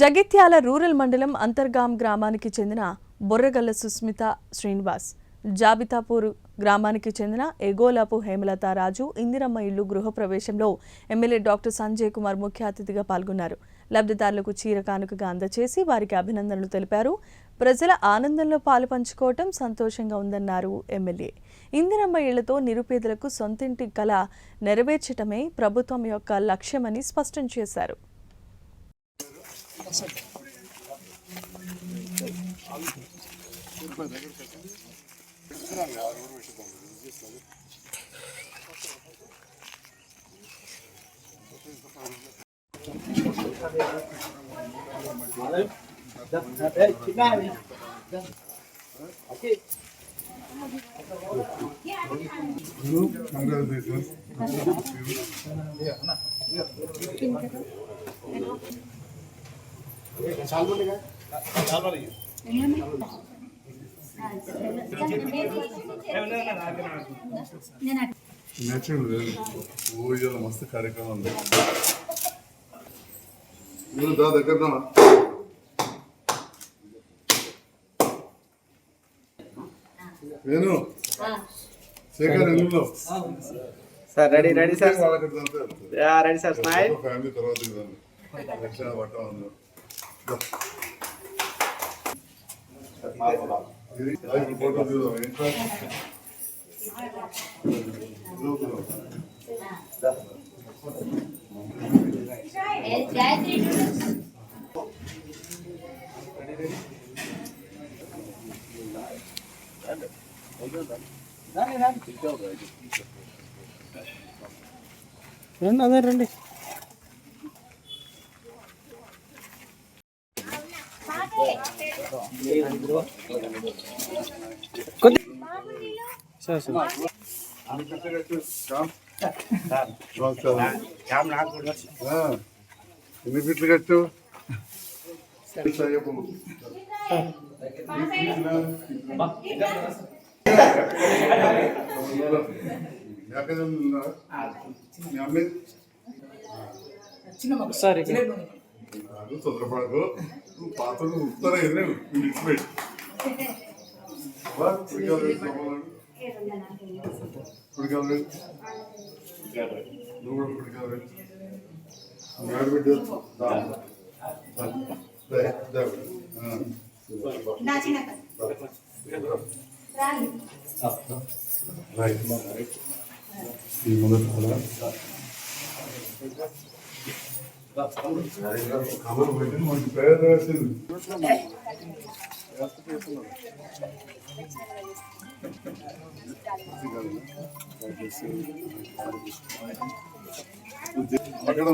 Jagtial rural మండలం అంతర్గాం గ్రామానికి చెందిన బొర్రగల్ల సుస్మిత శ్రీనివాస్, జాబితాపూర్ గ్రామానికి చెందిన ఎగోలాపు హేమలత రాజు ఇందిరమ్మ ఇల్లు గృహప్రవేశంలో ఎమ్మెల్యే డాక్టర్ సంజయ్ కుమార్ ముఖ్య అతిథిగా పాల్గొన్నారు. లబ్ధిదారులకు చీర కానుకగా అందజేసి వారికి అభినందనలు తెలిపారు. ప్రజల ఆనందంలో పాలు పంచుకోవటం సంతోషంగా ఉందన్నారు ఎమ్మెల్యే. ఇందిరమ్మ ఇళ్లతో నిరుపేదలకు సొంతింటి కల నెరవేర్చటమే ప్రభుత్వం యొక్క లక్ష్యమని స్పష్టం చేశారు. మస్తు కార్యక్రమం దగ్గర నేను శేఖర్ ఎల్లులో sir ready ready sir ready sir smile family తర్వాత రక్షణ పట్టం రండి అదే రండి సార్ సార్ ఎన్ని ఫీట్లు కట్టు తొందరపడకు పాత్రలు ఉత్తర ఎదురు కబర్ పెట్టి మనకి పేరు రాసింది. అక్కడ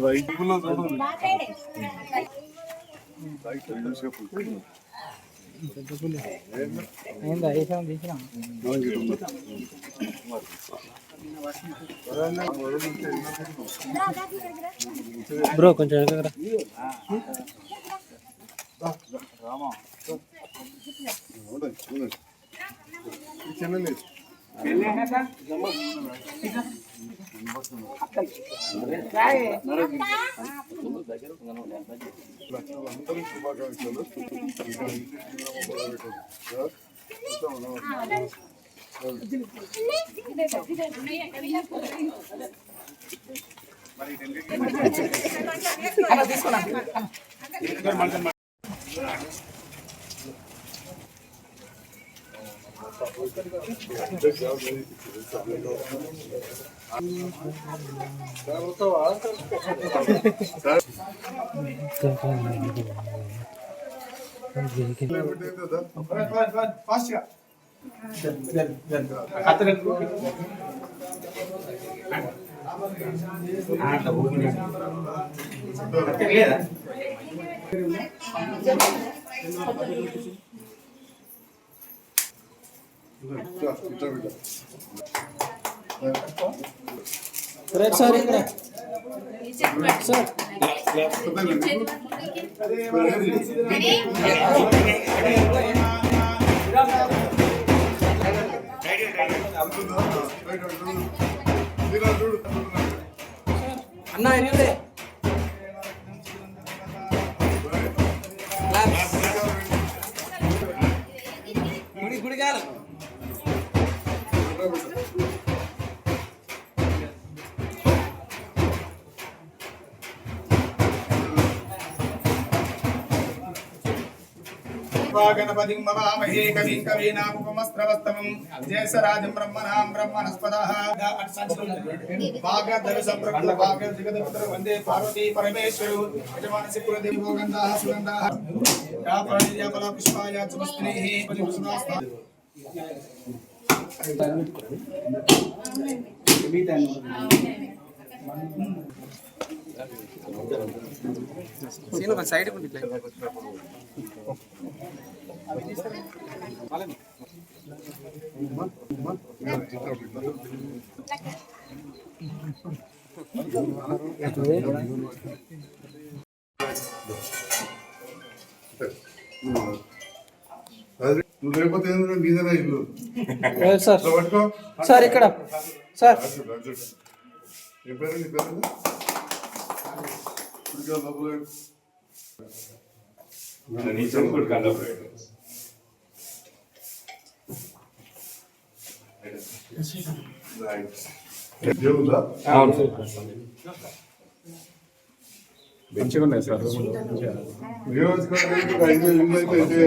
రైతుల్లో చూడండి బ్రో కొంచెం చెన్నై అందరూ శుభాకాంక్షలు. సార్ ఇక్కడ సార్ అన్న ఎనిమిది గుడిగారు गणपतिं मवामहे कविं कवीनामुपमस्त्रवस्तमं जयसराजं ब्रह्मणां ब्रह्मणस्पदः भागधरसम्प्रभु भागजगदपुत्र वन्दे पार्वती परमेश्वरौ यजमानस्य कुलदेवी भोगन्धाः सुगन्धाः या प्राणिया फलपुष्पाय चमस्त्रीः परिपुष्णास्ता సీను ఒక సైడ్ కుండి నువ్వు లేకపోతే ఏంటంటే నీదేనా ఇల్లు సార్ ఇట్లా పట్టుకో సార్ ఇక్కడ సార్ నీ పేరు నీ పేరు దేవుడా మంచిగా ఉన్నాయి సార్ నియోజకవర్గానికి 5 ఇళ్ళు అయితే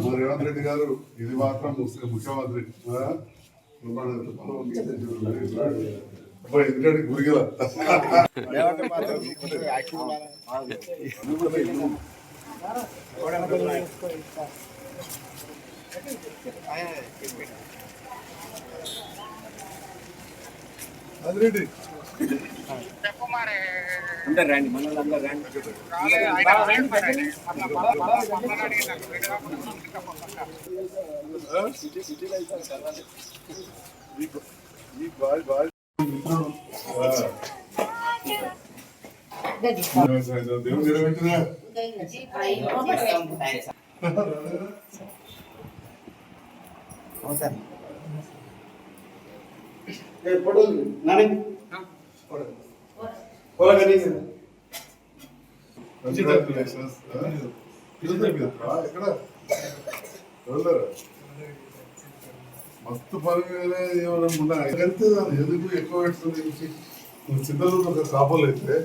మా రేవంత్ రెడ్డి గారు ఇది మాత్రం ముఖ్యమంత్రి ఎందుకంటే గురిగల అదిరెడ్డి అందరు రండి మన అందరు రండి దేవుడు నిలబెట్టినా ఎక్కడ మస్తు పని ఏమన్నా ఎందుకు ఎక్కువ పెడుతుంది చింతలో ఒక కాపలు అయితే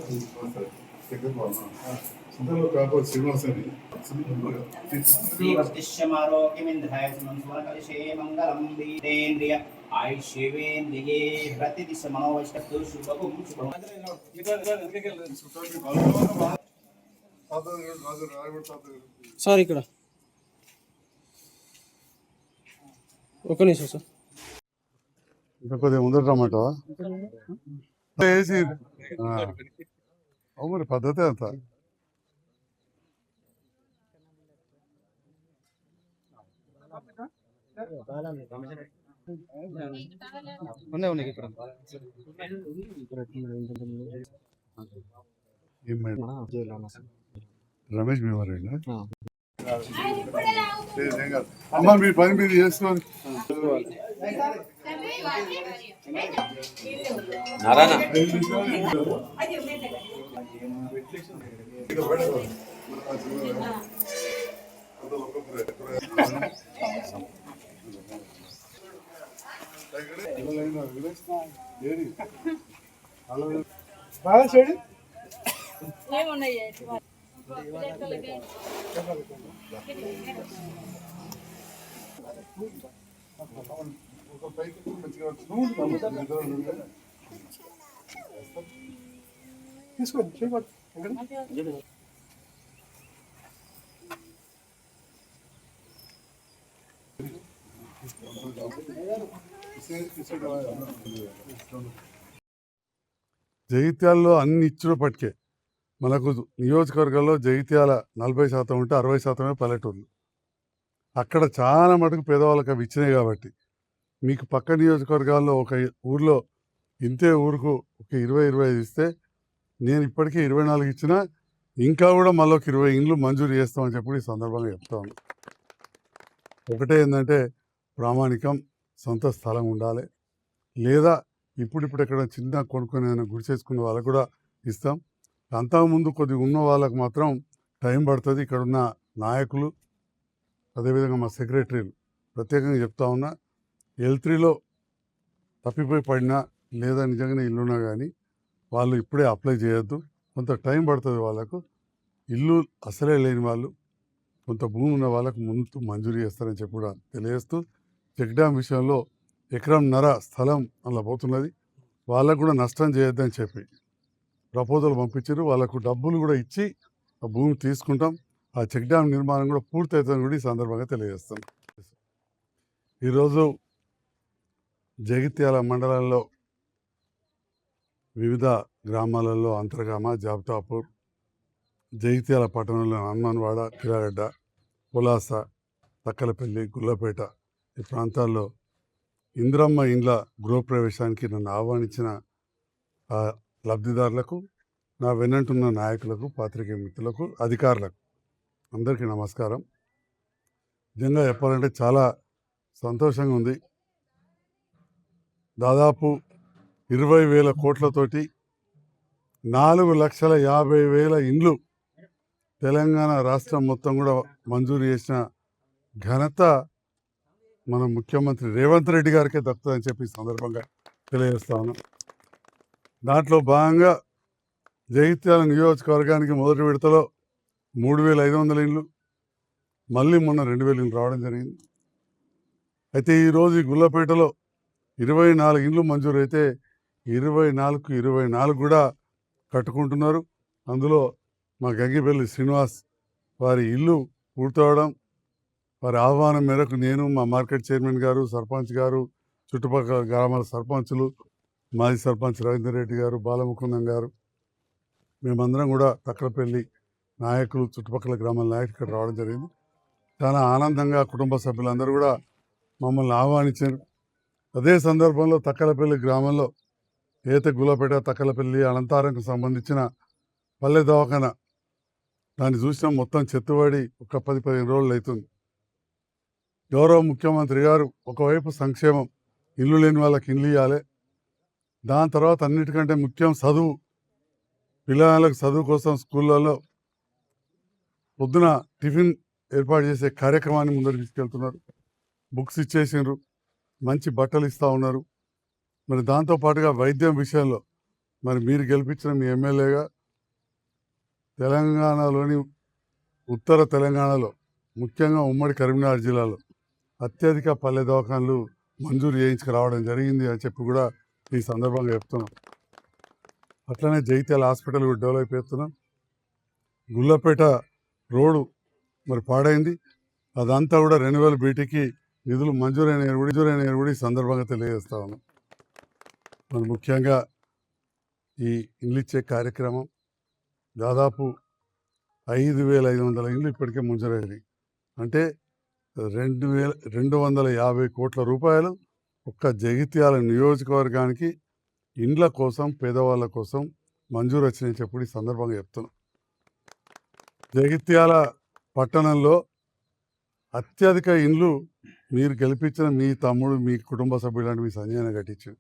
చింతలో కాపలు శ్రీనివాస్ అని సార్ ఇక్కడ ఒక నిమిషం సార్ ఇంకా కొద్దిగా ముందర రమ్మంటావా వేసి మరి పద్ధతి అంత ఉన్నాయి ఇక్కడ రమేష్ భీమారెడ్డి అమ్మ మీ పని మీరు చేసుకోండి బాగా చెడు తీసుకోండి జగిత్యాలలో అన్ని ఇచ్చినప్పటికే మనకు నియోజకవర్గాల్లో జగిత్యాల 40% ఉంటే 60% పల్లెటూర్లు. అక్కడ చాలా మటుకు పేదవాళ్ళకి అవి ఇచ్చినాయి కాబట్టి మీకు పక్క నియోజకవర్గాల్లో ఒక ఊర్లో ఇంతే ఊరుకు ఒక 20-25 ఇస్తే నేను ఇప్పటికీ 24 ఇచ్చినా ఇంకా కూడా మళ్ళీ ఒక 20 ఇండ్లు మంజూరు చేస్తామని చెప్పి ఈ సందర్భంగా చెప్తాను. ఒకటే ఏంటంటే ప్రామాణికం, సొంత స్థలం ఉండాలి, లేదా ఇప్పుడు ఎక్కడ చిన్న కొనుక్కొని గుడి చేసుకున్న వాళ్ళకు కూడా ఇస్తాం. అంతకుముందు కొద్దిగా ఉన్న వాళ్ళకు మాత్రం టైం పడుతుంది. ఇక్కడ ఉన్న నాయకులు అదేవిధంగా మా సెక్రటరీలు ప్రత్యేకంగా చెప్తా ఉన్నా, L3లో తప్పిపోయి పడినా లేదా నిజంగానే ఇల్లున్నా కానీ వాళ్ళు ఇప్పుడే అప్లై చేయొద్దు. కొంత టైం పడుతుంది వాళ్ళకు. ఇల్లు అసలే లేని వాళ్ళు, కొంత భూమి ఉన్న వాళ్ళకు ముందు మంజూరు చేస్తారని చెప్పి కూడా తెలియజేస్తూ, చెక్ డ్యామ్ విషయంలో ఎకరంన్నర స్థలం అలా పోతున్నది. వాళ్ళకు కూడా నష్టం చేయొద్దని చెప్పి ప్రపోజల్ పంపించారు. వాళ్ళకు డబ్బులు కూడా ఇచ్చి ఆ భూమి తీసుకుంటాం. ఆ చెక్ డ్యామ్ నిర్మాణం కూడా పూర్తవుతుందని కూడా ఈ సందర్భంగా తెలియజేస్తాం. ఈరోజు జగిత్యాల మండలంలో వివిధ గ్రామాలలో అంతర్గామ, జాబితాపూర్, జగిత్యాల పట్టణంలో హనుమాన్వాడ, కిరాగడ్డ, పులాస, తక్కలపల్లి, గుల్లపేట ఈ ప్రాంతాల్లో ఇందిరమ్మ ఇండ్ల గృహప్రవేశానికి నన్ను ఆహ్వానించిన ఆ లబ్ధిదారులకు, నా వెన్నంటున్న నాయకులకు, పాత్రికేయ మిత్రులకు, అధికారులకు అందరికీ నమస్కారం. నిజంగా చెప్పాలంటే చాలా సంతోషంగా ఉంది. దాదాపు 20,000 కోట్లతోటి 4,50,000 ఇండ్లు తెలంగాణ రాష్ట్రం మొత్తం కూడా మంజూరు చేసిన ఘనత మన ముఖ్యమంత్రి రేవంత్ రెడ్డి గారికే దక్కుతుందని చెప్పి ఈ సందర్భంగా తెలియజేస్తా ఉన్నాం. దాంట్లో భాగంగా జగిత్యాల నియోజకవర్గానికి మొదటి విడతలో 3,500 ఇండ్లు, మళ్ళీ మొన్న 2,000 ఇండ్లు రావడం జరిగింది. అయితే ఈరోజు ఈ గుల్లపేటలో 24 ఇండ్లు మంజూరు అయితే 24 కూడా కట్టుకుంటున్నారు. అందులో మా గంగిపల్లి శ్రీనివాస్ వారి ఇల్లు పూర్తవడం, వారి ఆహ్వానం మేరకు నేను, మా మార్కెట్ చైర్మన్ గారు, సర్పంచ్ గారు, చుట్టుపక్కల గ్రామాల సర్పంచులు, మాజీ సర్పంచ్ రవీందర్ రెడ్డి గారు, బాలముకుందం గారు, మేమందరం కూడా తక్కలపల్లి నాయకులు, చుట్టుపక్కల గ్రామాల నాయకులు ఇక్కడ రావడం జరిగింది. చాలా ఆనందంగా కుటుంబ సభ్యులందరూ కూడా మమ్మల్ని ఆహ్వానించారు. అదే సందర్భంలో తక్కలపల్లి గ్రామంలో ఏత గుల్లపేట, తక్కలపల్లి, అనంతారంకు సంబంధించిన పల్లె దవాఖాన దాన్ని చూసినా మొత్తం చెత్తబడి ఒక 10-15 రోజులు అవుతుంది. గౌరవ ముఖ్యమంత్రి గారు ఒకవైపు సంక్షేమం, ఇల్లు లేని వాళ్ళకి ఇల్లు ఇవ్వాలి, దాని తర్వాత అన్నిటికంటే ముఖ్యం చదువు, పిల్లలకు చదువు కోసం స్కూళ్ళల్లో పొద్దున టిఫిన్ ఏర్పాటు చేసే కార్యక్రమాన్ని ముందరు తీసుకెళ్తున్నారు. బుక్స్ ఇచ్చేసిండ్రు, మంచి బట్టలు ఇస్తూ ఉన్నారు. మరి దాంతోపాటుగా వైద్యం విషయంలో మరి మీరు గెలిపించిన మీ ఎమ్మెల్యేగా తెలంగాణలోని ఉత్తర తెలంగాణలో ముఖ్యంగా ఉమ్మడి కరీంనగర్ జిల్లాలో అత్యధిక పల్లె దవాఖానలు మంజూరు చేయించుకురావడం జరిగింది అని చెప్పి కూడా ఈ సందర్భంగా చెప్తున్నాం. అట్లనే జగిత్యాల హాస్పిటల్ కూడా డెవలప్ చేస్తున్నాం. గుల్లపేట రోడ్డు మరి పాడైంది, అదంతా కూడా రెన్యువల్ బీటీకి నిధులు మంజూరైన కూడా ఈ సందర్భంగా తెలియజేస్తా ఉన్నాం. మరి ముఖ్యంగా ఈ ఇండ్లు ఇచ్చే కార్యక్రమం దాదాపు 5,500 ఇండ్లు ఇప్పటికే మంజూరైనవి. అంటే 2,250 కోట్ల రూపాయలు ఒక్క జగిత్యాల నియోజకవర్గానికి ఇండ్ల కోసం, పేదవాళ్ళ కోసం మంజూరు వచ్చినాయని చెప్పి ఈ సందర్భంగా చెప్తున్నాం. జగిత్యాల పట్టణంలో అత్యధిక ఇండ్లు మీరు గెలిపించిన మీ తమ్ముడు, మీ కుటుంబ సభ్యులు అంటే మీ సంజయన కట్టించారు.